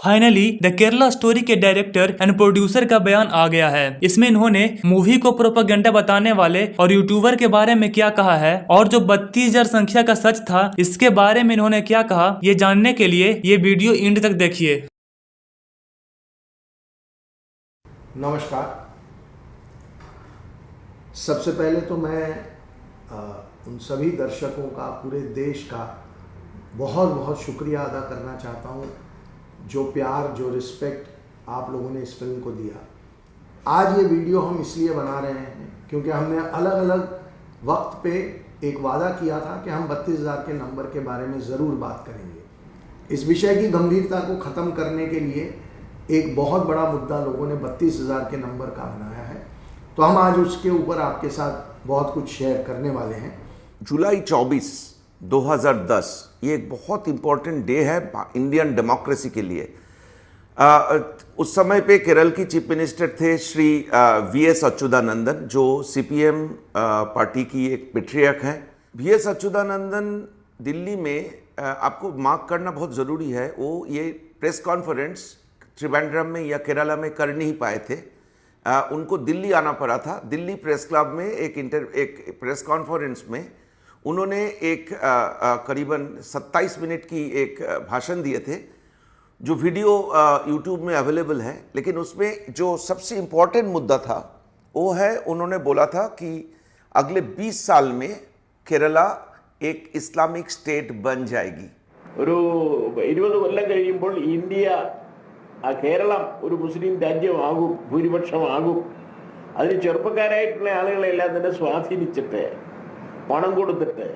Finally the Kerala story के director and producer का बयान आ गया है। इसमें इन्होंने मूवी को प्रोपेगेंडा बताने वाले और यूट्यूबर के बारे में क्या कहा है और जो 32,000 संख्या का सच था इसके बारे में इन्होंने क्या कहा, ये जानने के लिए ये वीडियो एंड तक देखिए। नमस्कार। सबसे पहले तो मैं उन सभी दर्शकों का, पूरे देश का बहुत बहुत शुक्रिया अदा करना चाहता हूँ जो प्यार, जो रिस्पेक्ट आप लोगों ने इस फिल्म को दिया। आज ये वीडियो हम इसलिए बना रहे हैं क्योंकि हमने अलग अलग वक्त पे एक वादा किया था कि हम 32,000 के नंबर के बारे में ज़रूर बात करेंगे। इस विषय की गंभीरता को ख़त्म करने के लिए एक बहुत बड़ा मुद्दा लोगों ने 32,000 के नंबर का बनाया है, तो हम आज उसके ऊपर आपके साथ बहुत कुछ शेयर करने वाले हैं। जुलाई 24, 2010 ये एक बहुत इम्पोर्टेंट डे है इंडियन डेमोक्रेसी के लिए। उस समय पे केरल की चीफ मिनिस्टर थे श्री वीएस अच्युतानंदन, जो सीपीएम पार्टी की एक पेट्रियर्क हैं। वीएस अच्युतानंदन दिल्ली में आपको मार्क करना बहुत ज़रूरी है, वो ये प्रेस कॉन्फ्रेंस त्रिवेंद्रम में या केरला में कर नहीं पाए थे। उनको दिल्ली आना पड़ा था। दिल्ली प्रेस क्लब में एक प्रेस कॉन्फ्रेंस में उन्होंने एक करीबन 27 मिनट की एक भाषण दिए थे, जो वीडियो यूट्यूब में अवेलेबल है। लेकिन उसमें जो सबसे इम्पोर्टेंट मुद्दा था वो है, उन्होंने बोला था कि अगले 20 साल में केरला एक इस्लामिक स्टेट बन जाएगी। ഒരു 20 കൊല്ലം കഴിയുമ്പോൾ ഇന്ത്യ കേരളം ഒരു മുസ്ലിം രാജ്യമാകും, ഭൂരിപക്ഷമാകും. അതിന് ചെറുപ്പക്കാരായിട്ടുള്ള ആളുകളെല്ലാം തന്നെ സ്വാധീനിച്ചിട്ട് പണം കൊടുത്തിട്ട്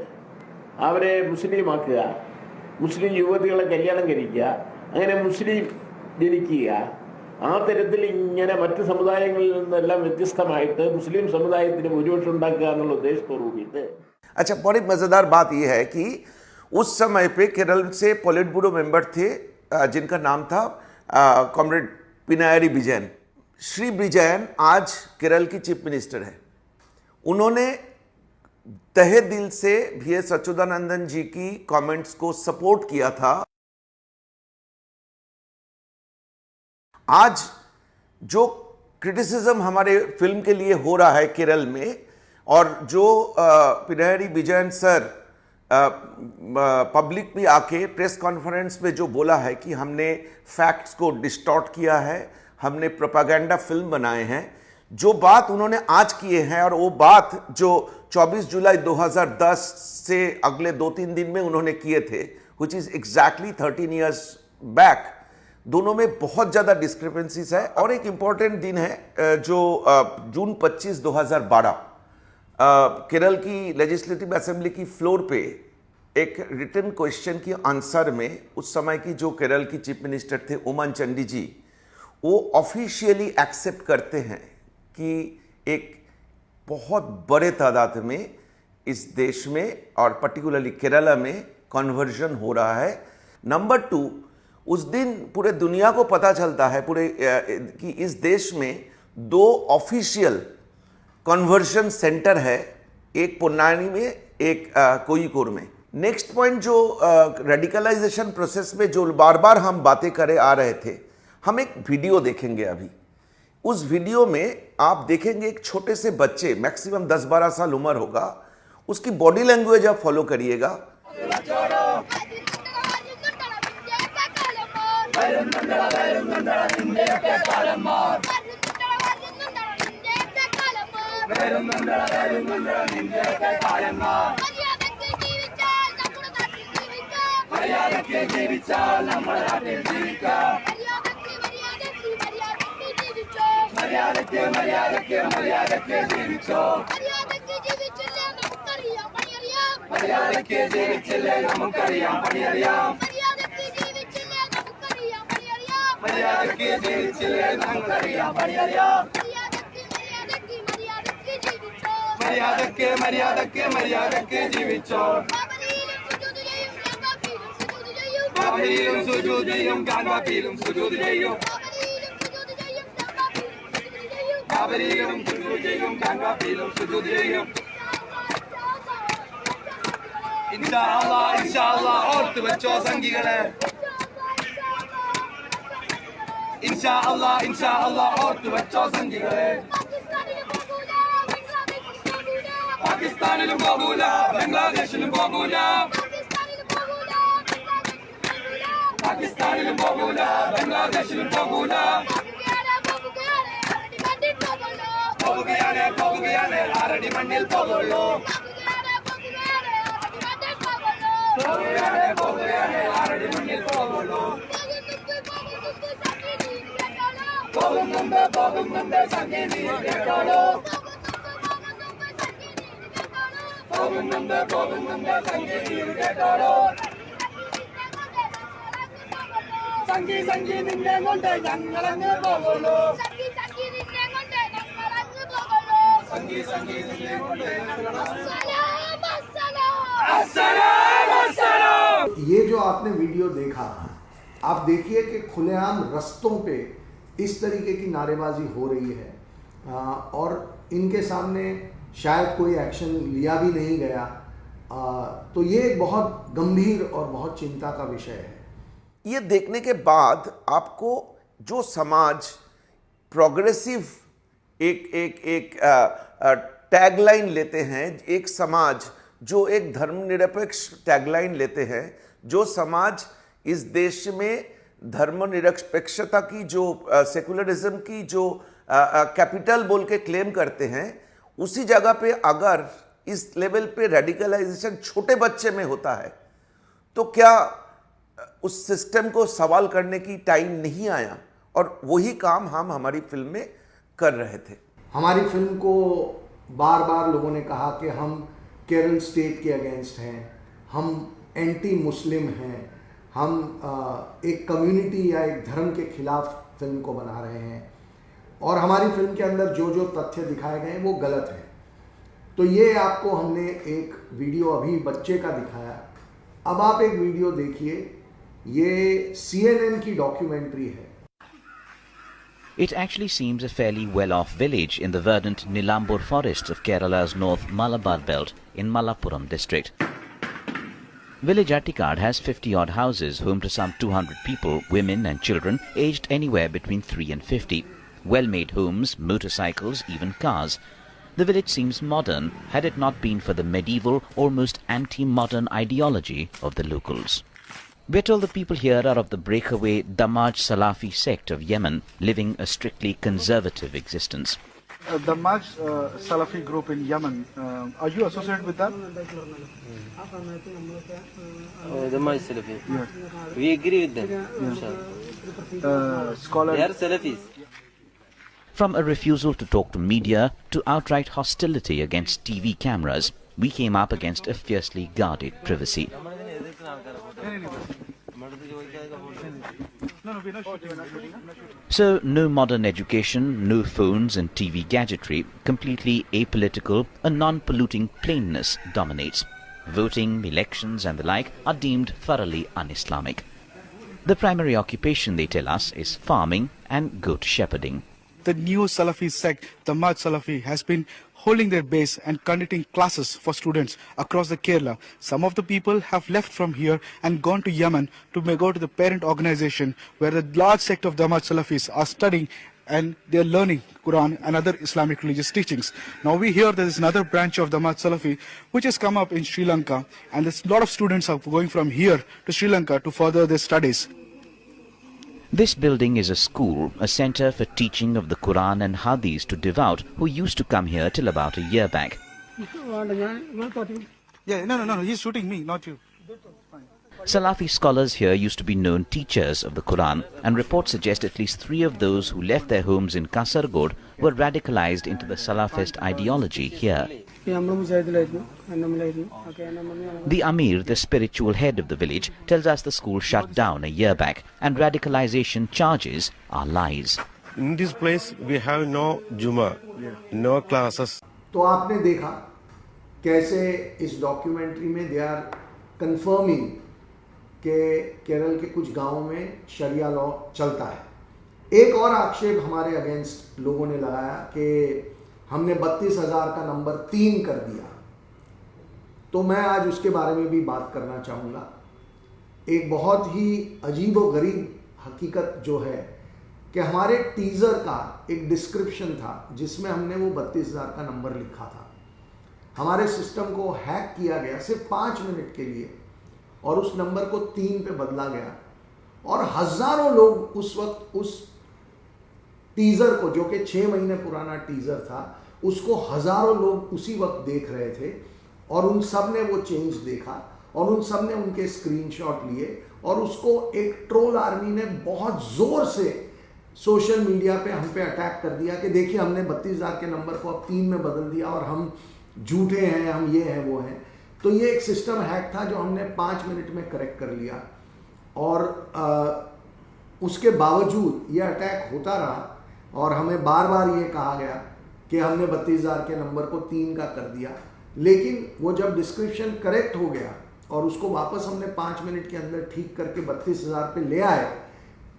അവരെ മുസ്ലിമാക്കുക, മുസ്ലിം യുവതികളെ കല്യാണം കഴിക്കുക, അങ്ങനെ മുസ്ലിം ജനിക്കുക. ആ തരത്തിൽ ഇങ്ങനെ മറ്റ് സമുദായങ്ങളിൽ നിന്നെല്ലാം വ്യത്യസ്തമായിട്ട് മുസ്ലിം സമുദായത്തിന് ഭൂരിപക്ഷം ഉണ്ടാക്കുക എന്നുള്ള ഉദ്ദേശത്തോടു കൂടിയിട്ട്। अच्छा, बड़ी मज़ेदार बात यह है कि उस समय पे केरल से पोलिट ब्यूरो मेंबर थे जिनका नाम था कॉमरेड पिनायरी विजयन। श्री विजयन आज केरल की चीफ मिनिस्टर है। उन्होंने तहे दिल से वीएस अच्युतानंदन जी की कमेंट्स को सपोर्ट किया था। आज जो क्रिटिसिज्म हमारे फिल्म के लिए हो रहा है केरल में, और जो पिनायरी विजयन सर पब्लिक में आके प्रेस कॉन्फ्रेंस में जो बोला है कि हमने फैक्ट्स को डिस्टॉर्ट किया है, हमने प्रोपेगेंडा फिल्म बनाए हैं, जो बात उन्होंने आज किए हैं और वो बात जो 24 जुलाई 2010 से अगले 2-3 दिन में उन्होंने किए थे, which is exactly 13 years back, दोनों में बहुत ज़्यादा डिस्क्रिपेंसीज है। और एक इम्पॉर्टेंट दिन है जो जून 25, 2012 केरल की लेजिस्लेटिव असेंबली की फ्लोर पे एक रिटन क्वेश्चन की आंसर में उस समय की जो केरल की चीफ मिनिस्टर थे ओमन चांडी जी, वो ऑफिशियली एक्सेप्ट करते हैं कि एक बहुत बड़े तादाद में इस देश में और पर्टिकुलरली केरला में कन्वर्जन हो रहा है। नंबर 2, उस दिन पूरे दुनिया को पता चलता है कि इस देश में 2 ऑफिशियल कन्वर्जन सेंटर है, एक पुन्नानी में, एक कोयिकोड में। नेक्स्ट पॉइंट, जो रेडिकलाइजेशन प्रोसेस में जो बार बार हम बातें करे आ रहे थे, हम एक वीडियो देखेंगे अभी। उस वीडियो में आप देखेंगे एक छोटे से बच्चे, मैक्सिमम 10-12 साल उम्र होगा, उसकी बॉडी लैंग्वेज आप फॉलो करिएगा। മര്യാദക്ക് ജീവിച്ചോ. ബാബരിയിലും സുജൂദ് ചെയ്യും, ഗാൻവാപ്പിയിലും സുജൂദ് ചെയ്യും. ബാബരിയിലും സുജൂദ് ചെയ്യും, ഗാൻവാപ്പിയിലും സുജൂദ് ചെയ്യും. ഇൻഷാ അല്ലാഹ് ഓർത്ത് വെച്ചോ സംഘികളെ. इंशाअल्लाह ഓർത്ത് വെച്ചോ സംഘികളെ പാകിസ്ഥാനിലും പോകൂല ബംഗ്ലാദേശിലും പോകൂല പാകിസ്ഥാനിലും പോകൂല ബംഗ്ലാദേശിലും പോകൂല പോവുകയാണ് ആരടി മണ്ണിൽ പോകുള്ളൂ പോവുകയാണ് ആരടി മണ്ണിൽ പോകുള്ളൂ പോകുന്നുണ്ട് സംഗീതി കേട്ടോളൂ പോകുന്നുണ്ട് സംഗീതി കേട്ടോളൂ സംഗീ നിന്നെ കൊണ്ട് ഞങ്ങളങ്ങ് പോകുള്ളൂ സംഗീ നിന്നെ കൊണ്ട് ये जो आपने वीडियो देखा, आप देखिए कि खुलेआम रस्तों पे इस तरीके की नारेबाजी हो रही है और इनके सामने शायद कोई एक्शन लिया भी नहीं गया। तो ये एक बहुत गंभीर और बहुत चिंता का विषय है। ये देखने के बाद आपको जो समाज प्रोग्रेसिव एक टैगलाइन लेते हैं, एक समाज जो एक धर्मनिरपेक्ष टैगलाइन लेते हैं, जो समाज इस देश में धर्मनिरपेक्षता की जो सेकुलरिज्म की जो कैपिटल बोल के क्लेम करते हैं, उसी जगह पे अगर इस लेवल पे रेडिकलाइजेशन छोटे बच्चे में होता है तो क्या उस सिस्टम को सवाल करने की टाइम नहीं आया? और वही काम हम हमारी फिल्म में कर रहे थे। हमारी फिल्म को बार बार लोगों ने कहा कि हम केरल स्टेट के अगेंस्ट हैं, हम एंटी मुस्लिम हैं, हम एक कम्युनिटी या एक धर्म के खिलाफ फिल्म को बना रहे हैं और हमारी फिल्म के अंदर जो जो तथ्य दिखाए गए हैं वो गलत है। तो ये आपको हमने एक वीडियो अभी बच्चे का दिखाया। अब आप एक वीडियो देखिए, ये CNN की डॉक्यूमेंट्री है। It actually seems a fairly well-off village in the verdant Nilambur forests of Kerala's North Malabar belt in Malappuram district. Village Attikad has 50-odd houses home to some 200 people, women and children aged anywhere between 3 and 50. Well-made homes, motorcycles, even cars. The village seems modern had it not been for the medieval, almost anti-modern ideology of the locals. We're told the people here are of the breakaway Damaj Salafi sect of Yemen, living a strictly conservative existence. The Damaj Salafi group in Yemen, are you associated with that? Damaj Salafi. Yeah. We agree with them. Scholar. They are Salafis. From a refusal to talk to media to outright hostility against TV cameras, we came up against a fiercely guarded privacy. So, no modern education, no phones and TV gadgetry, completely apolitical, a non-polluting plainness dominates. Voting, elections and the like are deemed thoroughly un-Islamic. The primary occupation, they tell us, is farming and goat shepherding. The new Salafi sect, the Damaj Salafi, has been holding their base and conducting classes for students across the Kerala. Some of the people have left from here and gone to Yemen to go to the parent organization where the large sect of Damaj Salafis are studying and they are learning Quran and other Islamic religious teachings. Now we hear there is another branch of Damaj Salafi which has come up in Sri Lanka, and there's a lot of students are going from here to Sri Lanka to further their studies. This building is a school, a center for teaching of the Quran and Hadith to devout who used to come here till about a year back. Yeah, no, he's shooting me, not you. Salafi scholars here used to be known teachers of the Quran, and reports suggest at least 3 of those who left their homes in Kasargod were radicalized into the Salafist ideology here. The Amir, the spiritual head of the village, tells us the school shut down a year back, and radicalization charges are lies. In this place we have no Juma, no classes. तो आपने देखा कैसे इस documentary में they are confirming कि केरल के कुछ गांवों में शरिया लॉ चलता है। एक और आक्षेप हमारे अगेंस्ट लोगों ने लगाया कि हमने 32,000 का नंबर 3 कर दिया। तो मैं आज उसके बारे में भी बात करना चाहूँगा। एक बहुत ही अजीब व गरीब हकीकत जो है कि हमारे टीज़र का एक डिस्क्रिप्शन था जिसमें हमने वो 32,000 का नंबर लिखा था। हमारे सिस्टम को हैक किया गया सिर्फ 5 मिनट के लिए और उस नंबर को 3 पे बदला गया और हजारों लोग उस वक्त उस टीज़र को, जो कि 6 महीने पुराना टीज़र था, उसको हजारों लोग उसी वक्त देख रहे थे और उन सब ने वो चेंज देखा और उन सब ने उनके स्क्रीनशॉट लिए और उसको एक ट्रोल आर्मी ने बहुत जोर से सोशल मीडिया पे हम पे अटैक कर दिया कि देखिए हमने 32,000 के नंबर को अब 3 में बदल दिया और हम झूठे हैं, हम ये हैं वो हैं। तो ये एक सिस्टम हैक था जो हमने 5 मिनट में करेक्ट कर लिया और उसके बावजूद ये अटैक होता रहा और हमें बार बार ये कहा गया कि हमने 32,000 के नंबर को 3 का कर दिया। लेकिन वो जब डिस्क्रिप्शन करेक्ट हो गया और उसको वापस हमने 5 मिनट के अंदर ठीक करके 32,000 पे ले आए,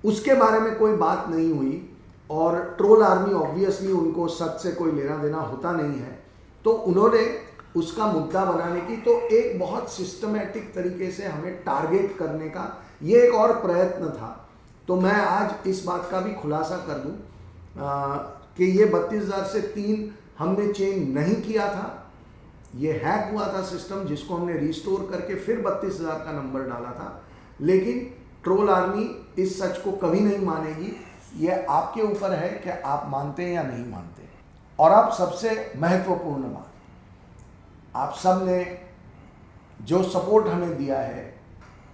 उसके बारे में कोई बात नहीं हुई और ट्रोल आर्मी ऑब्वियसली उनको सच से कोई लेना देना होता नहीं है, तो उन्होंने उसका मुद्दा बनाने की, तो एक बहुत सिस्टमेटिक तरीके से हमें टारगेट करने का ये एक और प्रयत्न था। तो मैं आज इस बात का भी खुलासा कर दूं कि ये 32,000 से 3 हमने चेंज नहीं किया था, ये हैक हुआ था सिस्टम जिसको हमने रिस्टोर करके फिर 32,000 का नंबर डाला था। लेकिन ट्रोल आर्मी इस सच को कभी नहीं मानेगी, ये आपके ऊपर है कि आप मानते हैं या नहीं मानते। और आप सबसे महत्वपूर्ण बात, आप सब ने जो सपोर्ट हमें दिया है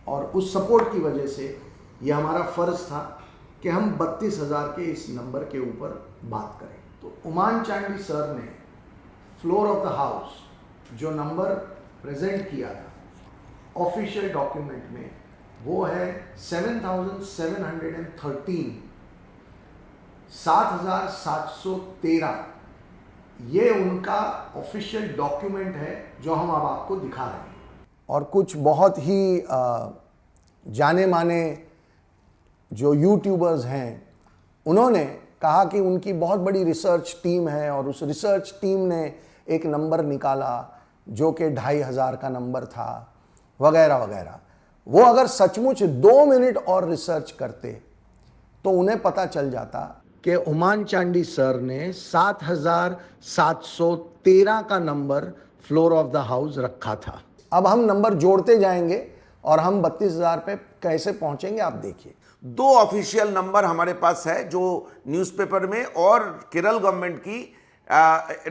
और उस सपोर्ट की वजह से ये हमारा फ़र्ज़ था कि हम 32,000 के इस नंबर के ऊपर बात करें। तो उमान चांडी सर ने फ्लोर ऑफ द हाउस जो नंबर प्रेजेंट किया था ऑफिशियल डॉक्यूमेंट में, वो है 7,713, 7,713। ये उनका ऑफिशियल डॉक्यूमेंट है जो हम अब आपको दिखा रहे हैं। और कुछ बहुत ही जाने माने जो यूट्यूबर्स हैं, उन्होंने कहा कि उनकी बहुत बड़ी रिसर्च टीम है और उस रिसर्च टीम ने एक नंबर निकाला जो कि 2,500 का नंबर था, वगैरह वगैरह। वो अगर सचमुच 2 मिनट और रिसर्च करते तो उन्हें पता चल जाता कि उमान चांडी सर ने 7,713 का number floor of the house रखा था। अब हम नंबर जोड़ते जाएंगे और हम 32,000 पे कैसे पहुंचेंगे आप देखिए। 2 ऑफिशियल नंबर हमारे पास है जो न्यूज़पेपर में और केरल गवर्नमेंट की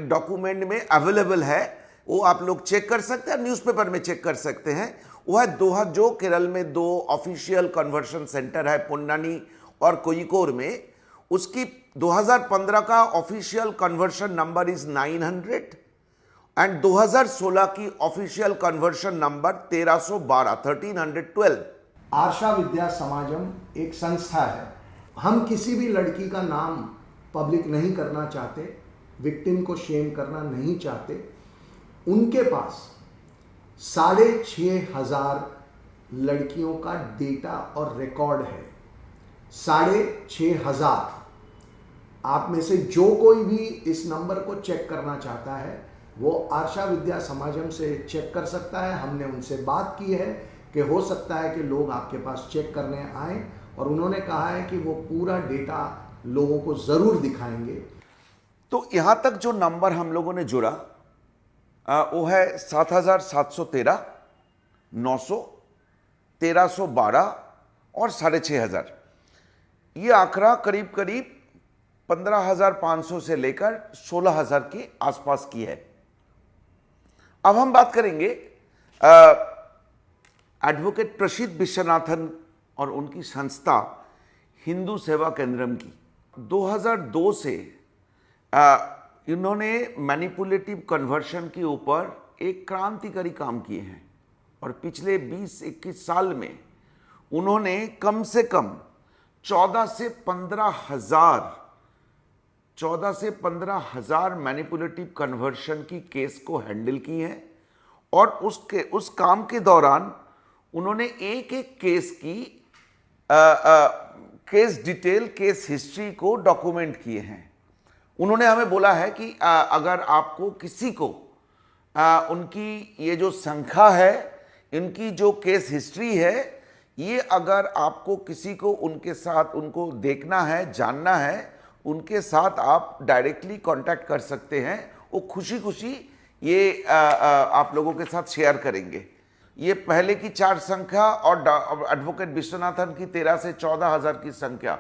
डॉक्यूमेंट में अवेलेबल है, वो आप लोग चेक कर सकते हैं, न्यूज़पेपर में चेक कर सकते हैं। वो है जो केरल में 2 ऑफिशियल कन्वर्शन सेंटर है, पुन्नानी और कोयिकोड में। उसकी 2015 का official conversion number is 900 and 2016 की ऑफिशियल कन्वर्शन नंबर 1312। आर्षा विद्या समाजम एक संस्था है। हम किसी भी लड़की का नाम पब्लिक नहीं करना चाहते, विक्टिम को शेम करना नहीं चाहते। उनके पास 6,500 लड़कियों का डेटा और रिकॉर्ड है। 6,500। आप में से जो कोई भी इस नंबर को चेक करना चाहता है वो आर्षा विद्या समाजम से चेक कर सकता है। हमने उनसे बात की है कि हो सकता है कि लोग आपके पास चेक करने आए और उन्होंने कहा है कि वो पूरा डेटा लोगों को ज़रूर दिखाएंगे। तो यहाँ तक जो नंबर हम लोगों ने जुड़ा वो है 7,713, 900, 1,312 और 6,500। ये आंकड़ा करीब करीब 15,500 से लेकर 16,000 के आसपास की है। अब हम बात करेंगे एडवोकेट प्रसिद्ध विश्वनाथन और उनकी संस्था हिंदू सेवा केंद्रम की। 2002 से इन्होंने मैनिपुलेटिव कन्वर्शन के ऊपर एक क्रांतिकारी काम किए हैं और पिछले 20-21 साल में उन्होंने कम से कम 14 से 15,000 मैनिपुलेटिव कन्वर्शन की केस को हैंडल की है और उस काम के दौरान उन्होंने एक एक केस की केस डिटेल, केस हिस्ट्री को डॉक्यूमेंट किए हैं। उन्होंने हमें बोला है कि अगर आपको किसी को उनकी ये जो संख्या है, इनकी जो केस हिस्ट्री है, ये अगर आपको किसी को उनके साथ उनको देखना है, जानना है, उनके साथ आप डायरेक्टली कांटेक्ट कर सकते हैं। वो खुशी खुशी ये आप लोगों के साथ शेयर करेंगे। ये पहले की 4 संख्या और एडवोकेट विश्वनाथन की 13 से 14 हज़ार की संख्या